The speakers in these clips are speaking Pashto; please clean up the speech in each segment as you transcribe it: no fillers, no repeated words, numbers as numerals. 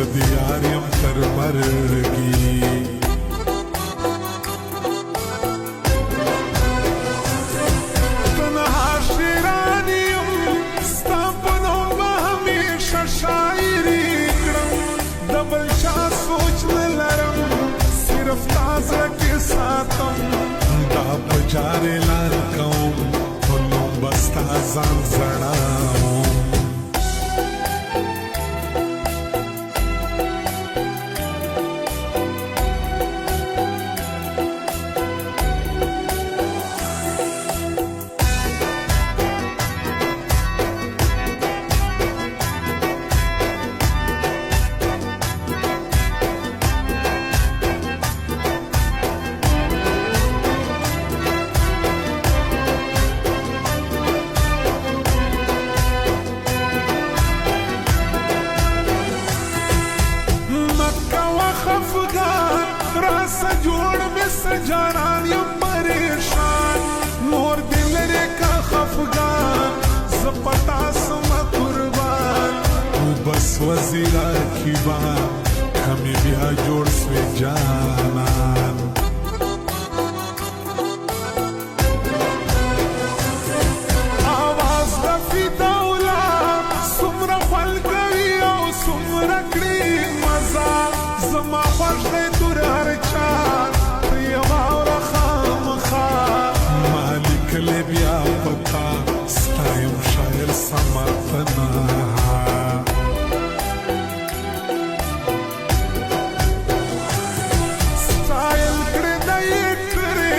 زد یار یم تر مرګي تنها شیران یم ستا په نوم به همیشه شاعري کړم د بل چا سوچ نه لرم صرف تا زړه کې ساتم دا په جارې لار کوم په نوم به ستا ځان زړوم راسه جوړ مې سجاران یم پریشان نور دې لرې که خفګان زه په تا سمه قربان تو بس وزیر رقیبان که مې بیا جوړ سوې جانان آواز د فداوله څومره خوند کوي او څومره کړي مزه زما خوښ دی بیا پتا ستایم شاعر سمتنا ستایل کړه دای کړه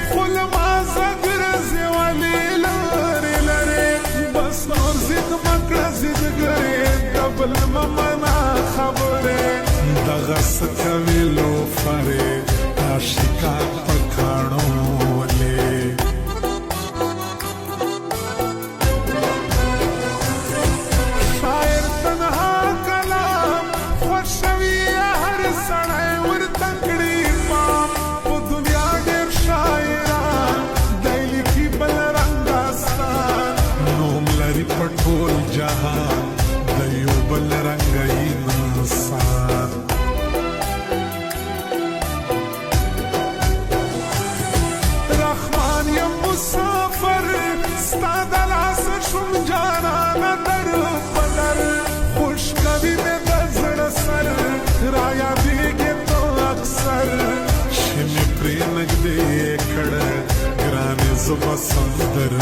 خپل مازه ګرځي ولې لاره لاره بس نور زید مکړه زید ګره دبل ممنا خبره دغه سکوي لو فره عاشقان پکانو ولې ټول جهان د یو بل رنګي انسان رحمان یم مسافر ستا د لاس شوم جانانه در بدر خوش کوي مې د زړه سر را یادېږي تو اکثر چې مې پرې نږدې کړه ګرانې زه به سندر